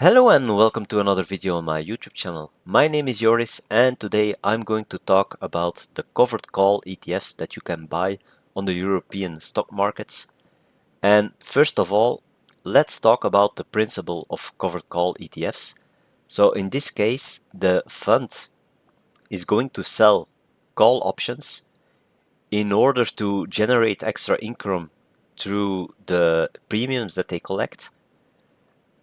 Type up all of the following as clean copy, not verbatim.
Hello and welcome to another video on my YouTube channel. My name is Joris and today I'm going to talk about the covered call ETFs that you can buy on the European stock markets. And first of all, let's talk about the principle of covered call ETFs. So in this case, the fund is going to sell call options in order to generate extra income through the premiums that they collect.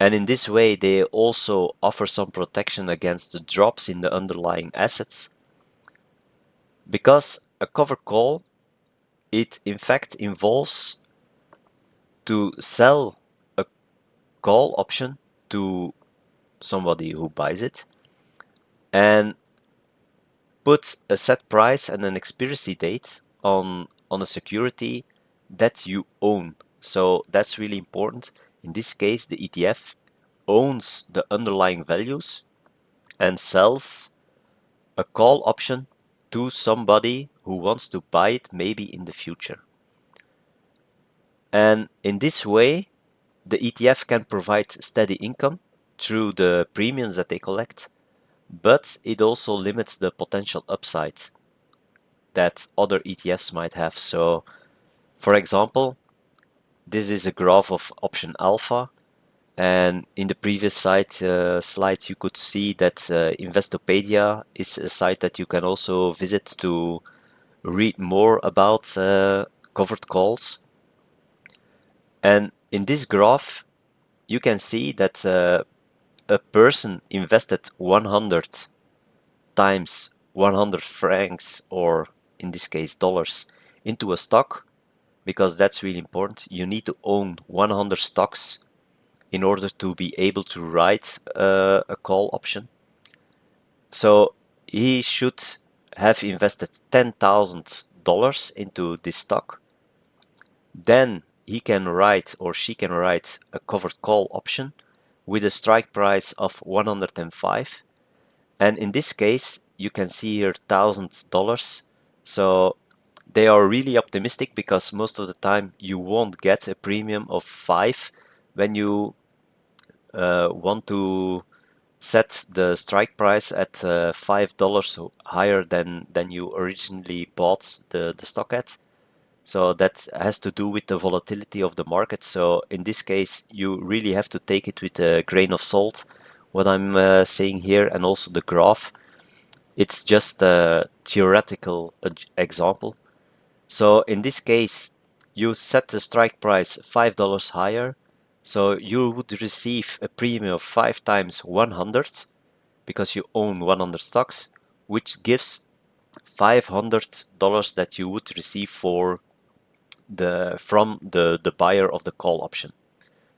And in this way, they also offer some protection against the drops in the underlying assets. Because a covered call, it in fact involves to sell a call option to somebody who buys it and put a set price and an expiry date on a security that you own. So that's really important. In this case, the ETF owns the underlying values and sells a call option to somebody who wants to buy it maybe in the future. And in this way, the ETF can provide steady income through the premiums that they collect, but it also limits the potential upside that other ETFs might have. So, for example, this is a graph of option alpha. And in the previous slide, you could see that Investopedia is a site that you can also visit to read more about covered calls. And in this graph, you can see that a person invested 100 times 100 francs, or in this case dollars, into a stock, because that's really important. You need to own 100 stocks in order to be able to write a call option. So he should have invested $10,000 into this stock. Then he can write, or she can write, a covered call option with a strike price of 105. And in this case, you can see here $1,000. So they are really optimistic, because most of the time you won't get a premium of 5 when you want to set the strike price at $5 higher than you originally bought the stock at. So that has to do with the volatility of the market. So in this case, you really have to take it with a grain of salt, what I'm saying here, and also the graph. It's just a theoretical example. So in this case, you set the strike price $5 higher, so you would receive a premium of 5 times 100, because you own 100 stocks, which gives $500 that you would receive from the buyer of the call option.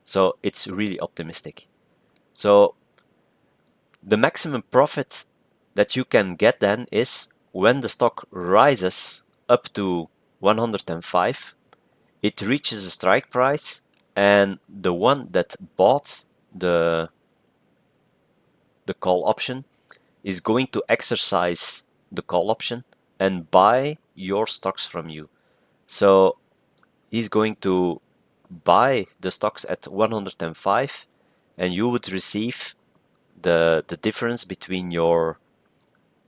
So it's really optimistic. So the maximum profit that you can get then is when the stock rises up to 105, it reaches a strike price, and the one that bought the call option is going to exercise the call option and buy your stocks from you. So he's going to buy the stocks at 105, and you would receive the difference between your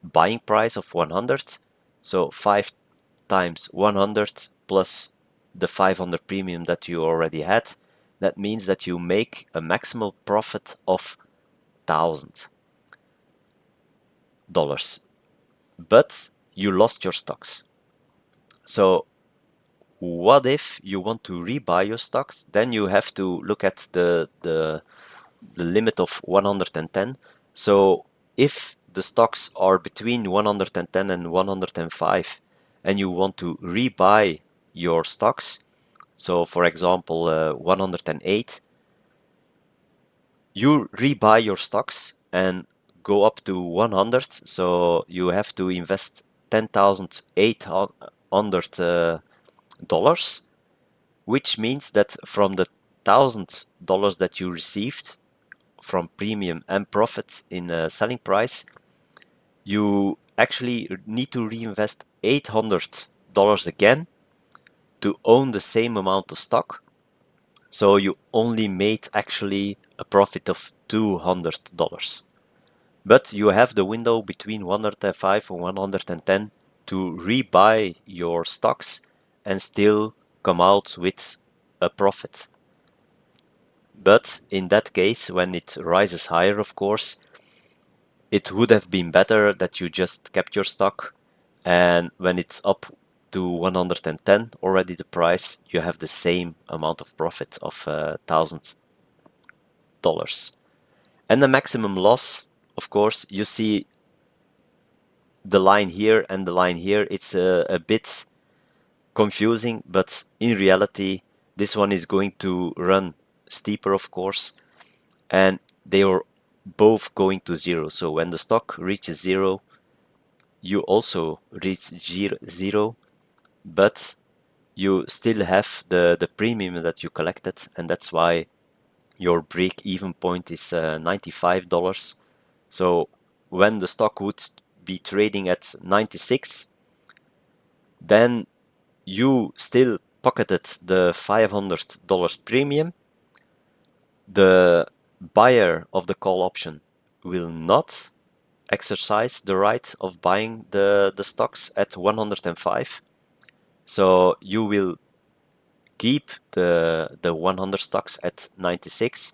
buying price of 100, so 5 times 100 plus the 500 premium that you already had. That means that you make a maximal profit of $1,000, but you lost your stocks. So what if you want to rebuy your stocks? Then you have to look at the limit of 110. So if the stocks are between 110 and 105, and you want to rebuy your stocks, so for example 108, you rebuy your stocks and go up to 100, so you have to invest $10,800, which means that from the $1,000 that you received from premium and profit in selling price, you actually need to reinvest $800 again to own the same amount of stock. So you only made actually a profit of $200. But you have the window between 105 and 110 to rebuy your stocks and still come out with a profit. But in that case, when it rises higher, of course, it would have been better that you just kept your stock, and when it's up to 110 already the price, you have the same amount of profit of $1,000. And the maximum loss, of course, you see the line here and the line here. It's a bit confusing, but in reality, this one is going to run steeper, of course, and they are both going to zero. So when the stock reaches zero, you also reach zero, but you still have the premium that you collected, and that's why your break-even point is $95. So when the stock would be trading at 96, then you still pocketed the $500 premium. The buyer of the call option will not exercise the right of buying the stocks at 105. So you will keep the 100 stocks at 96.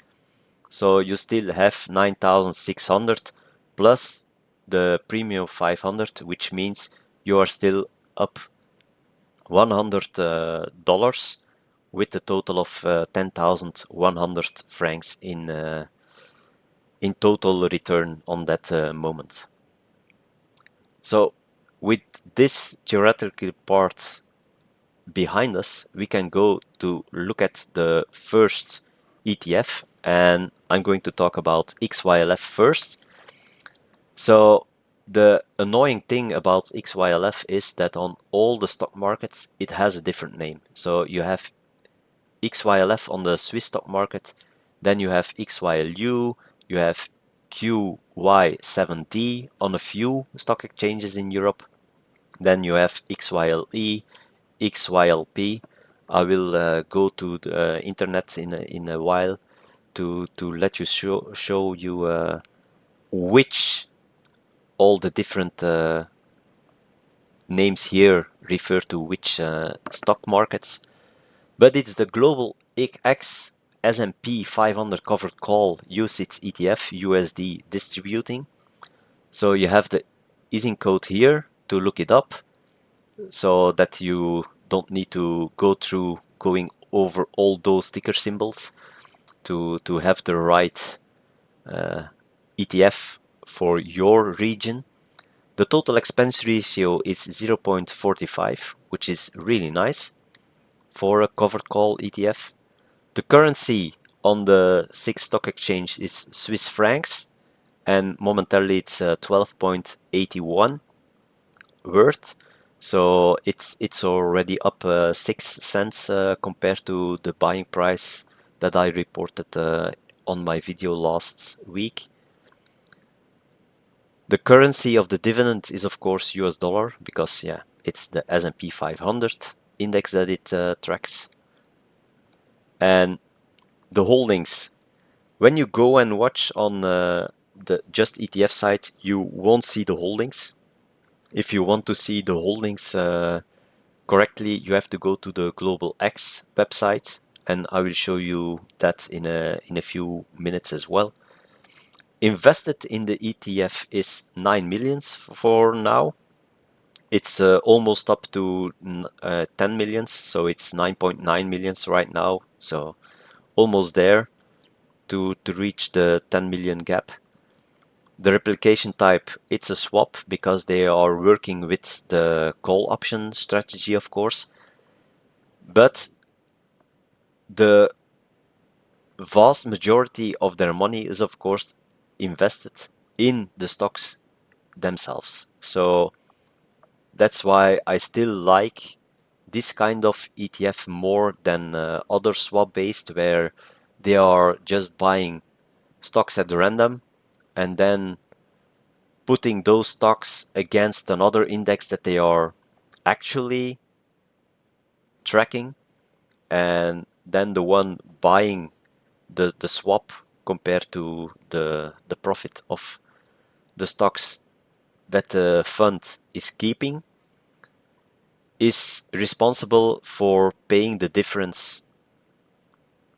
So you still have 9,600 plus the premium 500, which means you are still up $100 with a total of 10,100 francs in total return on that moment. So with this theoretical part behind us, we can go to look at the first ETF, and I'm going to talk about XYLF first. So the annoying thing about XYLF is that on all the stock markets, it has a different name. So you have XYLF on the Swiss stock market, then you have XYLU, you have QY7D on a few stock exchanges in Europe, then you have XYLE, XYLP. I will go to the internet in a while to let you show you which all the different names here refer to which stock markets. But it's the Global X S&P 500 covered call UCITS ETF USD distributing. So you have the ISIN code here to look it up, so that you don't need to go through going over all those ticker symbols to have the right ETF for your region. The total expense ratio is 0.45, which is really nice for a covered call ETF. The currency on the SIX stock exchange is Swiss francs, and momentarily it's 12.81 worth. So it's already up 6 cents compared to the buying price that I reported on my video last week. The currency of the dividend is of course US dollar, because yeah, it's the S&P 500 index that it tracks. And the holdings, when you go and watch on the Just ETF site, you won't see the holdings. If you want to see the holdings correctly, you have to go to the Global X website, and I will show you that in a few minutes as well. Invested in the ETF is 9 millions for now. It's almost up to 10 millions, so it's 9.9 millions right now, so almost there to reach the 10 million gap. The replication type, it's a swap, because they are working with the call option strategy, of course. But the vast majority of their money is, of course, invested in the stocks themselves. So that's why I still like this kind of ETF more than other swap-based, where they are just buying stocks at random and then putting those stocks against another index that they are actually tracking, and then the one buying the swap compared to the profit of the stocks that the fund is keeping is responsible for paying the difference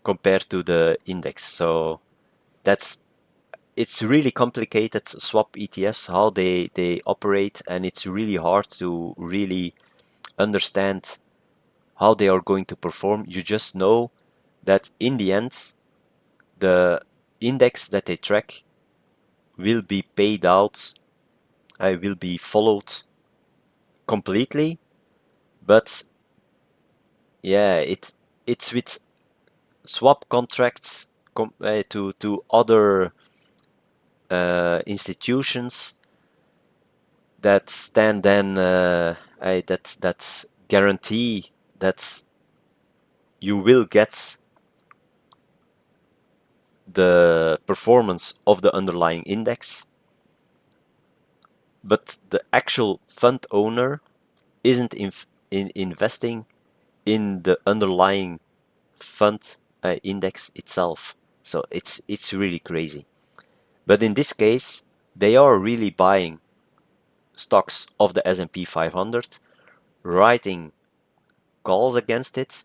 compared to the index. So it's really complicated swap ETFs, how they operate, and it's really hard to really understand how they are going to perform. You just know that in the end, the index that they track will be paid out, will be followed completely, but yeah, it's with swap contracts to other institutions that stand then that guarantee that you will get the performance of the underlying index, but the actual fund owner isn't investing in the underlying fund index itself. So it's really crazy. But in this case, they are really buying stocks of the S&P 500, writing calls against it.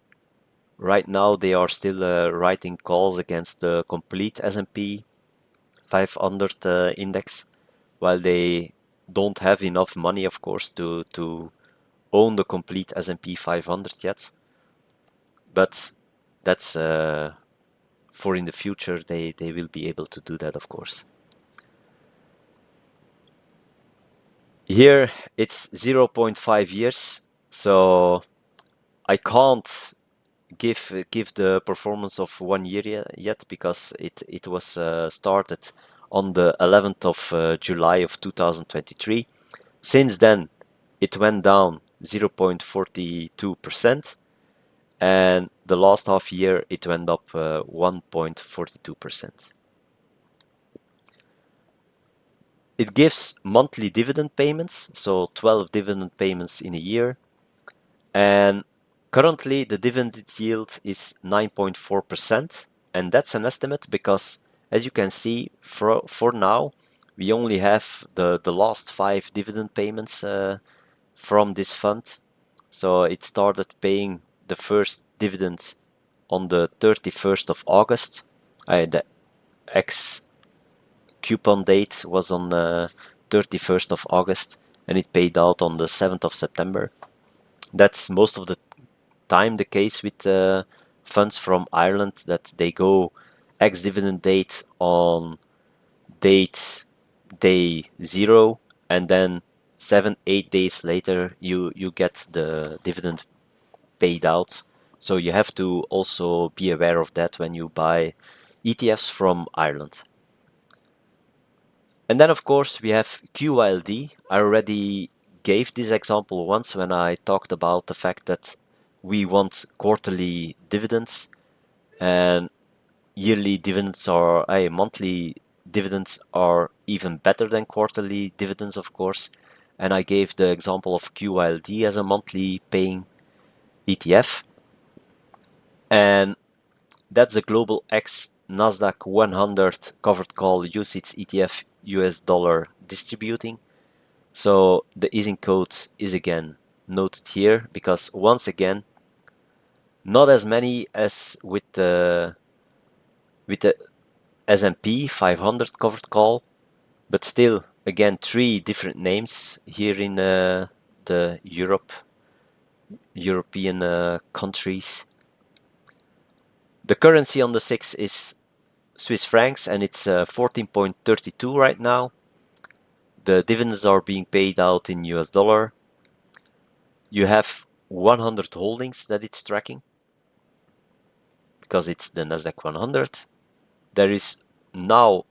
Right now, they are still writing calls against the complete S&P 500 index, while they don't have enough money, of course, to own the complete S&P 500 yet. But that's for in the future, they will be able to do that, of course. Here it's 0.5 years, so I can't give the performance of 1 year yet because it was started on the 11th of July of 2023. Since then, it went down 0.42%, and the last half year it went up 1.42%. It gives monthly dividend payments, so 12 dividend payments in a year. And currently the dividend yield is 9.4%. And that's an estimate because, as you can see, for now, we only have the last 5 dividend payments from this fund. So it started paying the first dividend on the 31st of August. The X coupon date was on the 31st of August, and it paid out on the 7th of September. That's most of the time the case with funds from Ireland, that they go ex-dividend date on date day 0, and then 7-8 days later you get the dividend paid out. So you have to also be aware of that when you buy ETFs from Ireland. And then of course we have QYLD. I already gave this example once when I talked about the fact that we want quarterly dividends, and yearly dividends are monthly dividends are even better than quarterly dividends, of course. And I gave the example of QYLD as a monthly paying ETF, and that's a global X Nasdaq 100 covered call UCITS ETF US dollar distributing. So the easing code is again noted here because, once again, not as many as with the S&P 500 covered call, but still again 3 different names here in the European countries. The currency on the 6 is Swiss francs, and it's 14.32 right now. The dividends are being paid out in US dollar. You have 100 holdings that it's tracking because it's the Nasdaq 100. There is now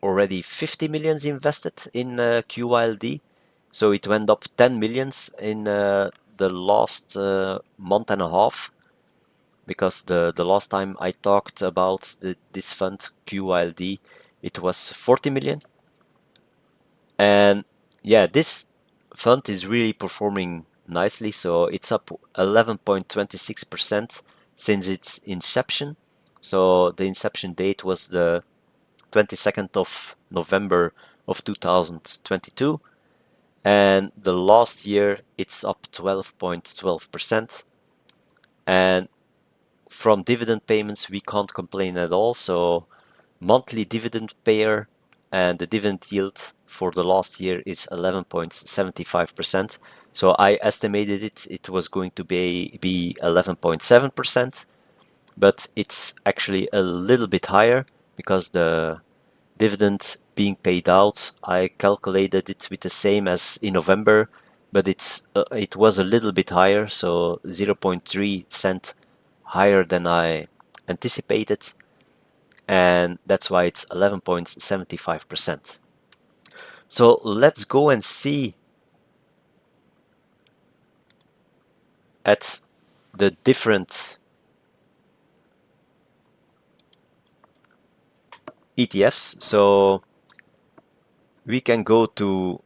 already 50 millions invested in QYLD, so it went up 10 millions in the last month and a half, because the last time I talked about this fund QYLD, it was 40 million. And yeah, this fund is really performing nicely, so it's up 11.26% since its inception. So the inception date was the 22nd of November of 2022, and the last year it's up 12.12%. And from dividend payments we can't complain at all, so monthly dividend payer and the dividend yield for the last year is 11.75%. So I estimated it was going to be 11.7%, but it's actually a little bit higher because the dividend being paid out, I calculated it with the same as in November, but it was a little bit higher, so 0.3 cent higher than I anticipated, and that's why it's 11.75%. So let's go and see at the different ETFs. So we can go to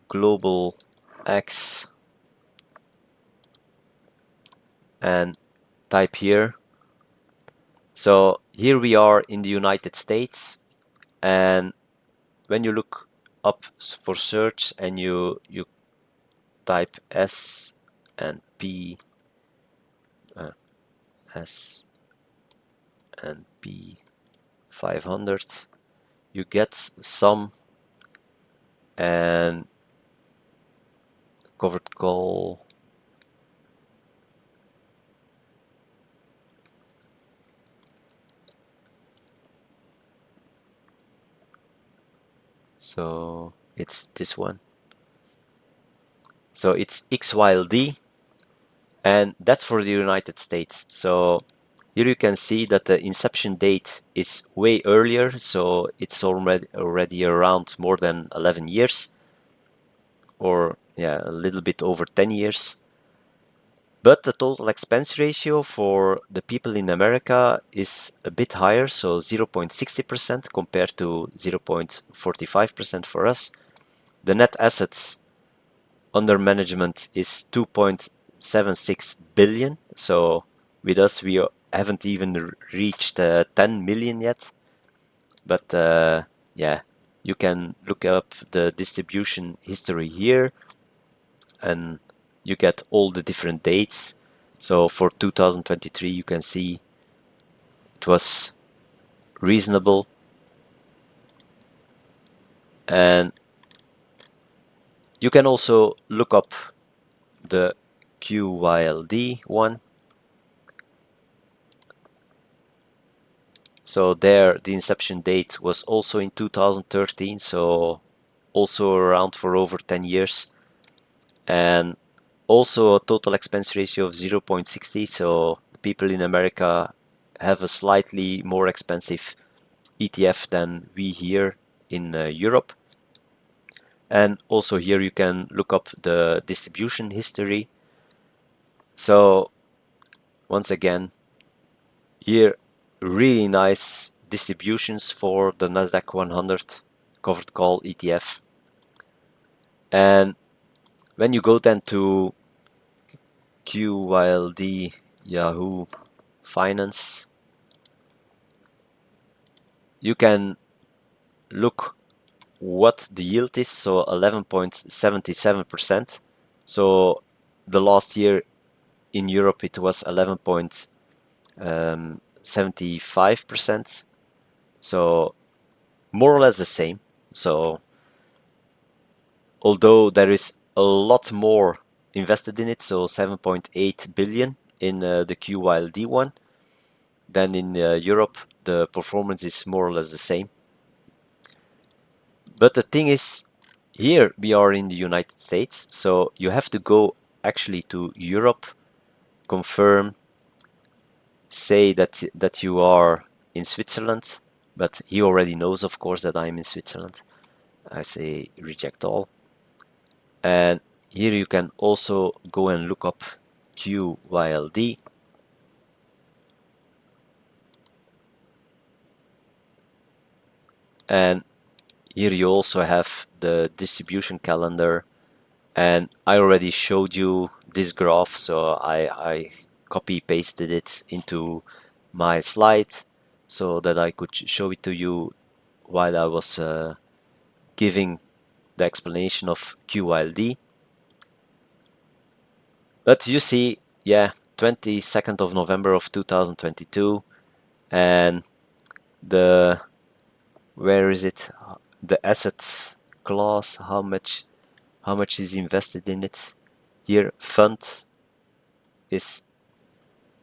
Global X and type here. So here we are in the United States, and when you look up for search and you type S and P, S and P 500, you get some, and covered call, so it's this one. So it's XYLD, and that's for the United States. So here you can see that the inception date is way earlier, so it's already around more than 11 years, or yeah, a little bit over 10 years. But the total expense ratio for the people in America is a bit higher, so 0.60% compared to 0.45% for us. The net assets under management is 2.76 billion. So with us, we haven't even reached 10 million yet. But yeah, you can look up the distribution history here, and you get all the different dates. So for 2023, you can see it was reasonable. And you can also look up the QYLD one. So there, the inception date was also in 2013, so also around for over 10 years. And also a total expense ratio of 0.60, so people in America have a slightly more expensive ETF than we here in Europe. And also here you can look up the distribution history. So once again, here really nice distributions for the Nasdaq 100 covered call ETF. And when you go then to QYLD Yahoo Finance, you can look what the yield is, so 11.77%. So the last year in Europe it was 11.75%. So more or less the same. So although there is a lot more invested in it, so 7.8 billion in the QYLD one, then in Europe the performance is more or less the same. But the thing is, here we are in the United States, so you have to go actually to Europe, confirm, say that you are in Switzerland, but he already knows, of course, that I'm in Switzerland. I say reject all. And here you can also go and look up QYLD. And here you also have the distribution calendar. And I already showed you this graph, so I copy pasted it into my slide so that I could show it to you while I was giving the explanation of QYLD. But you see, yeah, 22nd of November of 2022, and the, where is it? The asset class, how much is invested in it? Here, fund is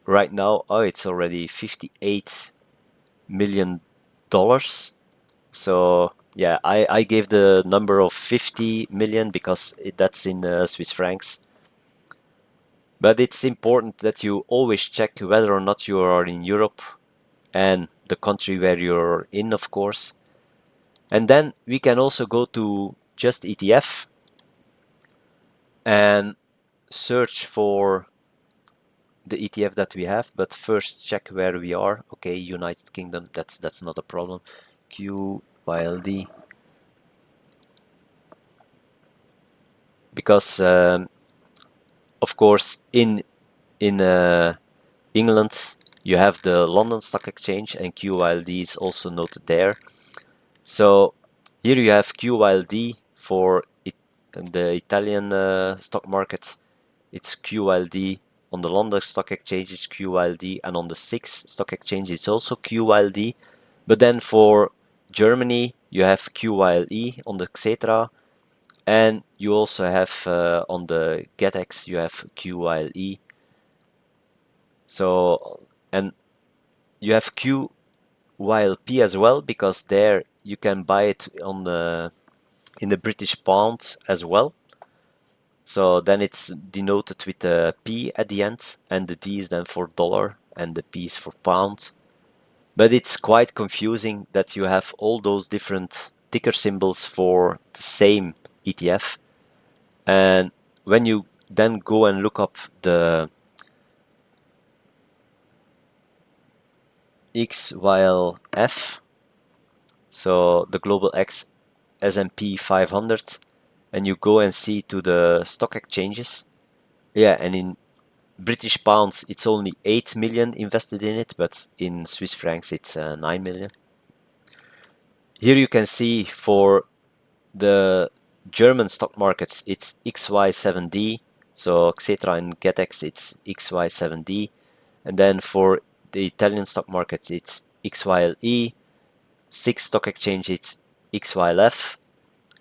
right now, oh, it's already $58 million. So yeah, I gave the number of 50 million because that's in Swiss francs. But it's important that you always check whether or not you are in Europe and the country where you're in, of course. And then we can also go to just ETF and search for the ETF that we have, but first check where we are. Okay, United Kingdom, that's not a problem. QYLD, because of course in England you have the London Stock Exchange, and QYLD is also noted there. So here you have QYLD for the Italian stock market. It's QYLD. On the London Stock Exchange it's QYLD, and on the SIX Stock Exchange it's also QYLD. But then for Germany you have QYLE on the Xetra, and you also have on the GetX you have QYLE. So, and you have QYLP as well, because there you can buy it on the in the British pound as well. So then it's denoted with a P at the end, and the D is then for dollar and the P is for pound. But it's quite confusing that you have all those different ticker symbols for the same ETF. And when you then go and look up the XYLF, so the global X S&P 500, and you go and see to the stock exchanges, yeah, and in British pounds it's only 8 million invested in it, but in Swiss francs it's 9 million. Here you can see for the German stock markets it's XY7D, so Xetra and GetX it's XY7D, and then for the Italian stock markets it's XYLE, SIX stock exchange it's XYLF,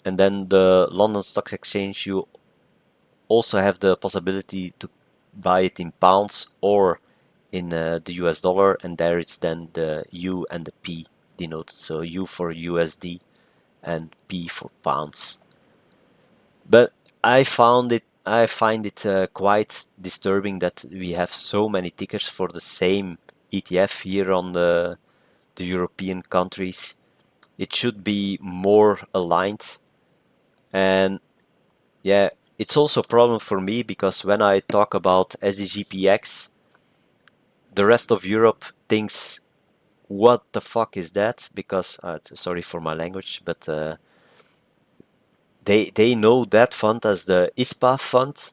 and then the London Stock Exchange you also have the possibility to buy it in pounds or in the US dollar, and there it's then the U and the P denoted, so U for USD and P for pounds. But I find it quite disturbing that we have so many tickers for the same ETF here on the European countries. It should be more aligned, and yeah, it's also a problem for me because when I talk about SDGPX, the rest of Europe thinks, what the fuck is that? Because, sorry for my language, but they know that fund as the ISPA fund.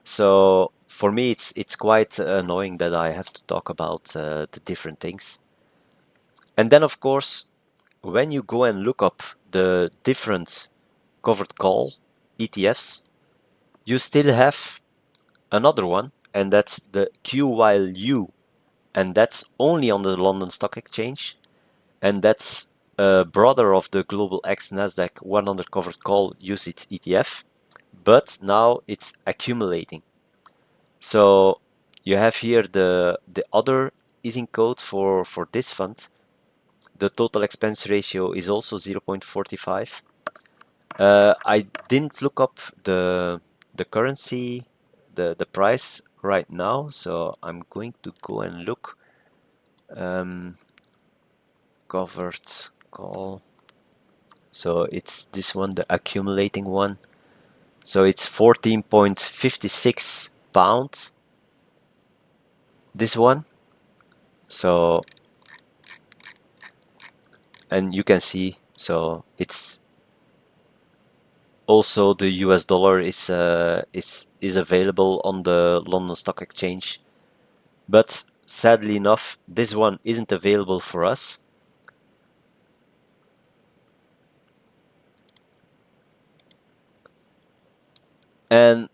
So for me, it's quite annoying that I have to talk about the different things. And then, of course, when you go and look up the different covered call ETFs, you still have another one, and that's the QYLU, and that's only on the London Stock Exchange, and that's a brother of the Global X Nasdaq 100 covered call UCITS ETF, but now it's accumulating. So you have here the other easing code for this fund. The total expense ratio is also 0.45. I didn't look up the currency, the price right now, so I'm going to go and look. Covered call. So it's this one, the accumulating one. So it's 14.56 pounds. This one. So, and you can see, so it's also the US dollar is available on the London Stock Exchange. But sadly enough, this one isn't available for us. And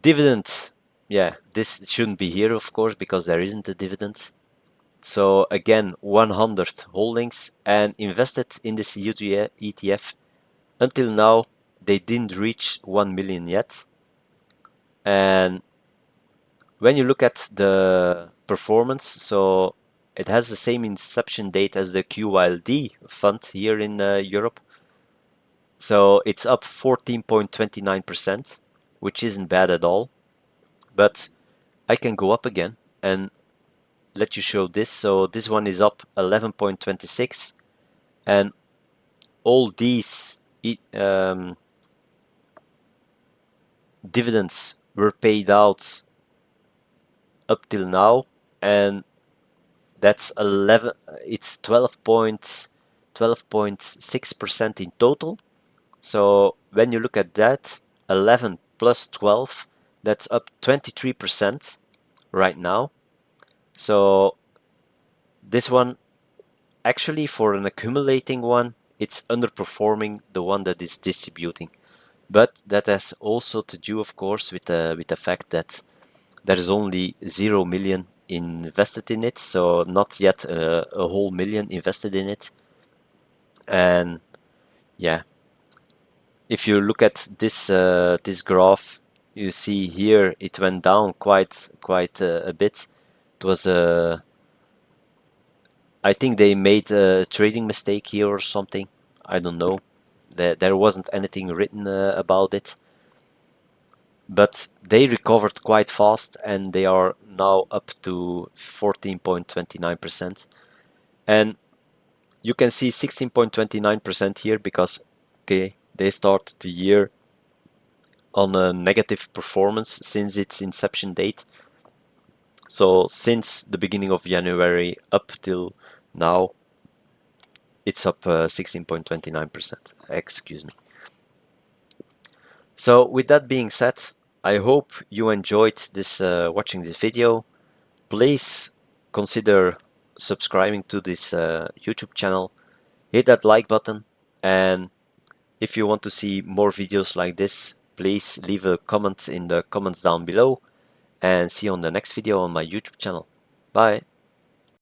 dividend, yeah, this shouldn't be here, of course, because there isn't a dividend. So again, 100 holdings and invested in this ETF. Until now, they didn't reach 1 million yet. And when you look at the performance, so it has the same inception date as the QYLD fund here in Europe. So it's up 14.29%, which isn't bad at all. But I can go up again and let you show this. So this one is up 11.26, and all these dividends were paid out up till now, and that's 11. It's 12.6% in total. So when you look at that, 11 plus 12, that's up 23% right now. So this one, actually, for an accumulating one, it's underperforming the one that is distributing. But that has also to do, of course, with the fact that there is only 0 million invested in it, so not yet a whole million invested in it. And yeah, if you look at this graph, you see here it went down quite a bit. It was I think they made a trading mistake here or something. I don't know. There wasn't anything written about it. But they recovered quite fast and they are now up to 14.29%. And you can see 16.29% here because, okay, they started the year on a negative performance since its inception date. So since the beginning of January up till now, it's up 16.29%. Excuse me. So with that being said, I hope you enjoyed this watching this video. Please consider subscribing to this YouTube channel. Hit that like button, and if you want to see more videos like this, please leave a comment in the comments down below, and see you on the next video on my YouTube channel. Bye.